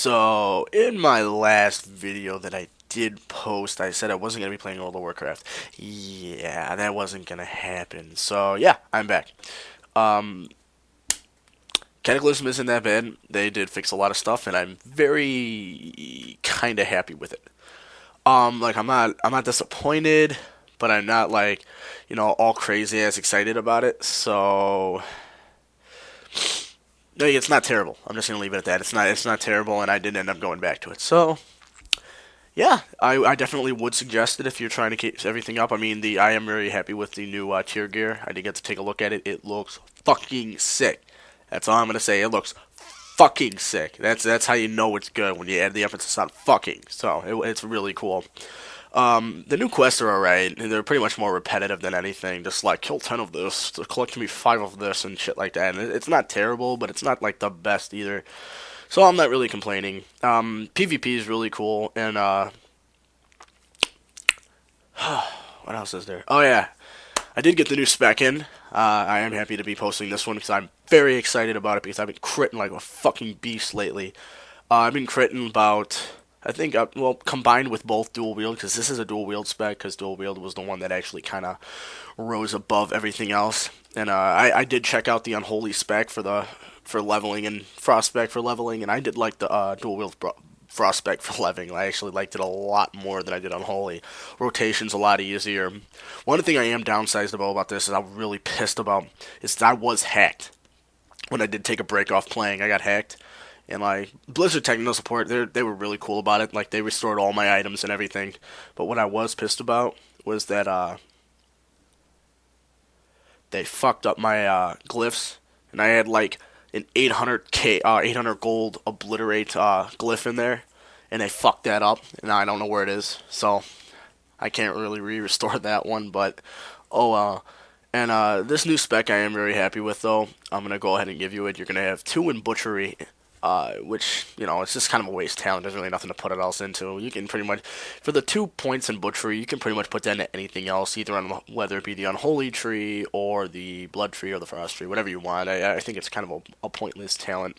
So, in my last video that I did post, I said I wasn't going to be playing World of Warcraft. Yeah, that wasn't going to happen. So, yeah, I'm back. Um, Cataclysm isn't that bad. They did fix a lot of stuff, and I'm very kind of happy with it. Like I'm not disappointed, but I'm not like, all crazy as excited about it. So, no, it's not terrible. I'm just gonna leave it at that. It's not terrible, and I did end up going back to it. So, yeah, I definitely would suggest it if you're trying to keep everything up. I mean, I am very happy with the new tier gear. I did get to take a look at it. It looks fucking sick. That's all I'm gonna say. It looks fucking sick. That's how you know it's good when you add the emphasis on fucking. So it's really cool. The new quests are alright. They're pretty much more repetitive than anything. Just like kill 10 of this, to collect me 5 of this, and shit like that. And it's not terrible, but it's not like the best either. So I'm not really complaining. PvP is really cool, and what else is there? Oh yeah, I did get the new Spec in. I am happy to be posting this one because I'm very excited about it because I've been critting like a fucking beast lately. I've been critting about, I think, well, combined with both dual wield, because this is a dual wield spec, because dual wield was the one that actually kind of rose above everything else. And I did check out the unholy spec for leveling and frost spec for leveling, and I did like the dual wield frost spec for leveling. I actually liked it a lot more than I did unholy. Rotation's a lot easier. One thing I am downsized about this is I'm really pissed about is that I was hacked when I did take a break off playing. I got hacked. And like Blizzard technical support, they were really cool about it. Like they restored all my items and everything. But what I was pissed about was that they fucked up my glyphs, and I had like an 800 gold obliterate glyph in there, and they fucked that up, and now I don't know where it is. So I can't really restore that one. But oh well. And this new spec I am very happy with though. I'm gonna go ahead and give you it. You're gonna have 2 in butchery, which, it's just kind of a waste talent. There's really nothing to put it else into. You can pretty much, for the 2 points in butchery, you can pretty much put that into anything else, either on whether it be the unholy tree or the blood tree or the frost tree, whatever you want. I think it's kind of a pointless talent.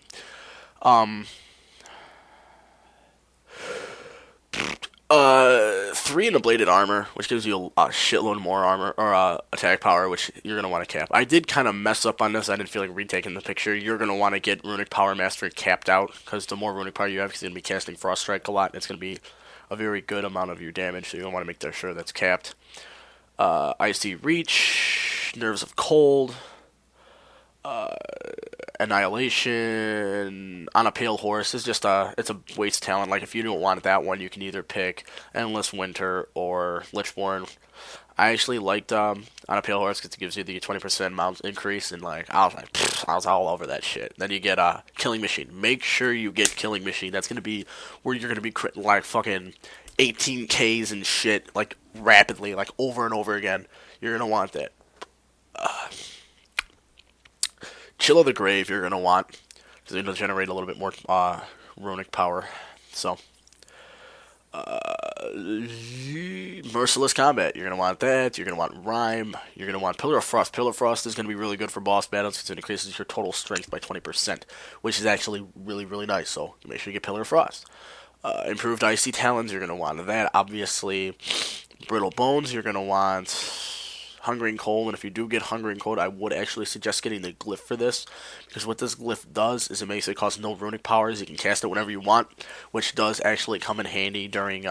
Um, 3 in the bladed armor, which gives you a shitload more armor or attack power, which you're gonna want to cap. I did kind of mess up on this. I didn't feel like retaking the picture. You're gonna want to get runic power mastery capped out because the more runic power you have, because you're gonna be casting frost strike a lot. It's gonna be a very good amount of your damage, so you're gonna want to make sure that's capped. Icy reach, nerves of cold, Annihilation on a Pale Horse is just it's a waste talent. Like if you don't want that one, you can either pick Endless Winter or Lichborn. I actually liked on a Pale Horse because it gives you the 20% mount increase, and like I was all over that shit. Then you get Killing Machine. Make sure you get Killing Machine. That's gonna be where you're gonna be critting like fucking 18Ks and shit like rapidly, like over and over again. You're gonna want that. Chill of the Grave you're going to want, because it'll generate a little bit more runic power. So, Merciless Combat, you're going to want that. You're going to want Rhyme. You're going to want Pillar of Frost. Pillar of Frost is going to be really good for boss battles because it increases your total strength by 20%, which is actually really, really nice. So, make sure you get Pillar of Frost. Improved Icy Talons, you're going to want that. Obviously, Brittle Bones, you're going to want Hungering Cold, and if you do get Hungering Cold, I would actually suggest getting the glyph for this, because what this glyph does is it makes it cost no runic powers. You can cast it whenever you want, which does actually come in handy during,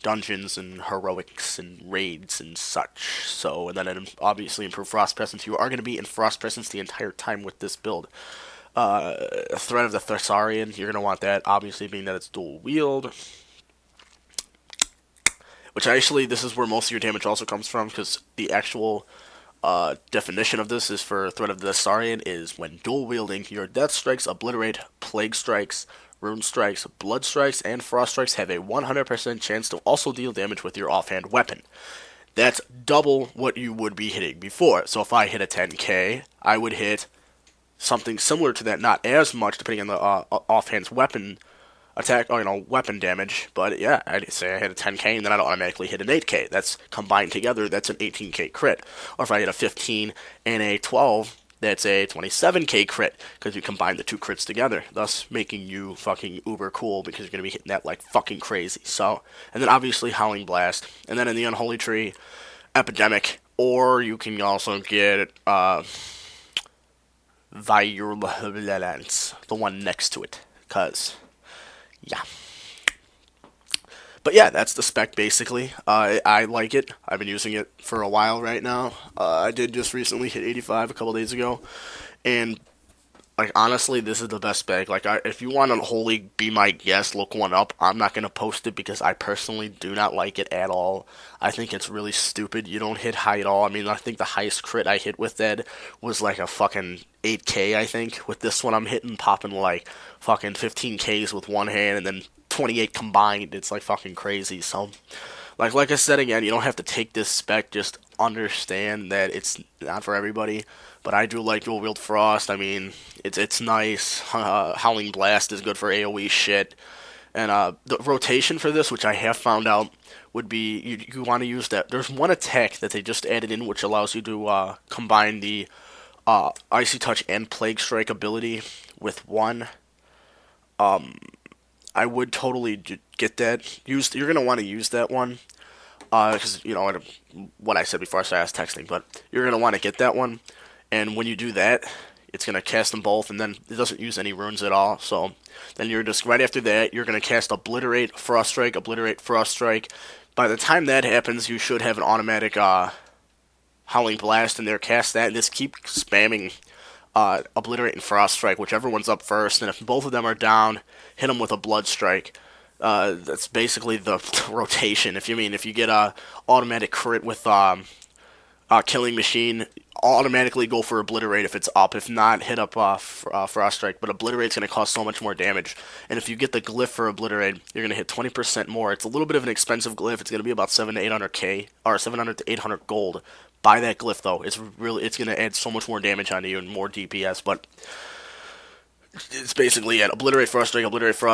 dungeons and heroics and raids and such. So, and then it obviously improve Frost Presence. You are going to be in Frost Presence the entire time with this build. Threat of the Thessarian, you're going to want that, obviously being that it's dual wield. Which actually, this is where most of your damage also comes from, because the actual definition of this is for Threat of the Thessarian is when dual wielding, your Death Strikes, Obliterate, Plague Strikes, Rune Strikes, Blood Strikes, and Frost Strikes have a 100% chance to also deal damage with your offhand weapon. That's double what you would be hitting before. So if I hit a 10k, I would hit something similar to that, not as much depending on the offhand's weapon attack, or weapon damage, but yeah, I'd say I hit a 10k and then I'd automatically hit an 8k. That's combined together, that's an 18k crit. Or if I hit a 15 and a 12, that's a 27k crit, because you combine the two crits together, thus making you fucking uber cool, because you're going to be hitting that like fucking crazy. So, and then obviously Howling Blast, and then in the Unholy Tree, Epidemic, or you can also get Virulence, the one next to it, because, yeah. But yeah, that's the spec basically. I like it. I've been using it for a while right now. I did just recently hit 85 a couple days ago, and like honestly, this is the best spec. Like, if you want to wholly be my guest, look one up. I'm not gonna post it because I personally do not like it at all. I think it's really stupid. You don't hit high at all. I mean, I think the highest crit I hit with that was like a fucking 8k. I think with this one, I'm hitting popping like fucking 15ks with one hand, and then 28 combined. It's like fucking crazy. So, like I said again, you don't have to take this spec. Just understand that it's not for everybody. But I do like dual wield frost. I mean, it's nice. Howling Blast is good for AOE shit. And the rotation for this, which I have found out, would be you want to use that. There's one attack that they just added in, which allows you to combine the Icy Touch and Plague Strike ability with one. I would totally get that. You're gonna want to use that one, because you know what I said before. So I was texting, but you're gonna want to get that one, and when you do that, it's gonna cast them both, and then it doesn't use any runes at all. So then you're just right after that, you're gonna cast Obliterate, Frost Strike, Obliterate, Frost Strike. By the time that happens, you should have an automatic Howling Blast in there. Cast that, and just keep spamming Obliterate and Frost Strike, whichever one's up first, and if both of them are down, hit them with a Blood Strike. That's basically the rotation. If you get a automatic crit with Killing Machine, automatically go for Obliterate if it's up. If not, hit up Frost Strike. But Obliterate's going to cost so much more damage. And if you get the glyph for Obliterate, you're going to hit 20% more. It's a little bit of an expensive glyph. It's going to be about 700 to 800k, or 700 to 800 gold. Buy that glyph though. It's going to add so much more damage onto you and more DPS. But it's basically it. Obliterate Frost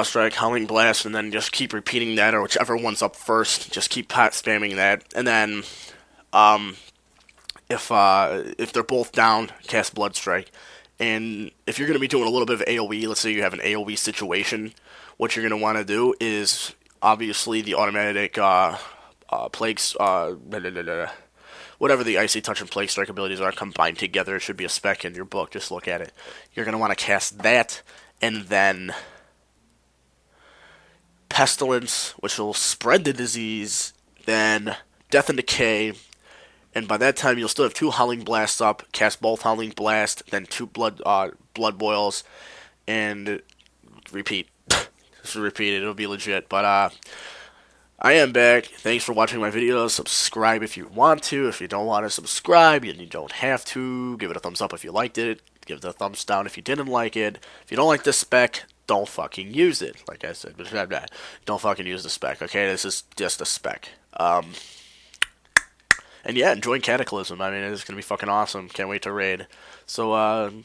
Strike, Howling Blast, and then just keep repeating that, or whichever one's up first. Just keep spamming that, and then if they're both down, cast Blood Strike. And if you're going to be doing a little bit of AoE, let's say you have an AoE situation, what you're going to want to do is obviously the automatic plagues, whatever the Icy Touch and Plague Strike abilities are combined together. It should be a spec in your book. Just look at it. You're going to want to cast that, and then Pestilence, which will spread the disease, then Death and Decay, and by that time you'll still have 2 Howling Blasts up. Cast both Howling Blast, then 2 Blood Boils, and repeat. Just repeat it. It'll be legit. But I am back. Thanks for watching my videos. Subscribe if you want to. If you don't want to subscribe, you don't have to. Give it a thumbs up if you liked it. Give it a thumbs down if you didn't like it. If you don't like this spec, don't fucking use it. Like I said, don't fucking use the spec, okay? This is just a spec. And yeah, enjoy Cataclysm. I mean, it's going to be fucking awesome. Can't wait to raid. So,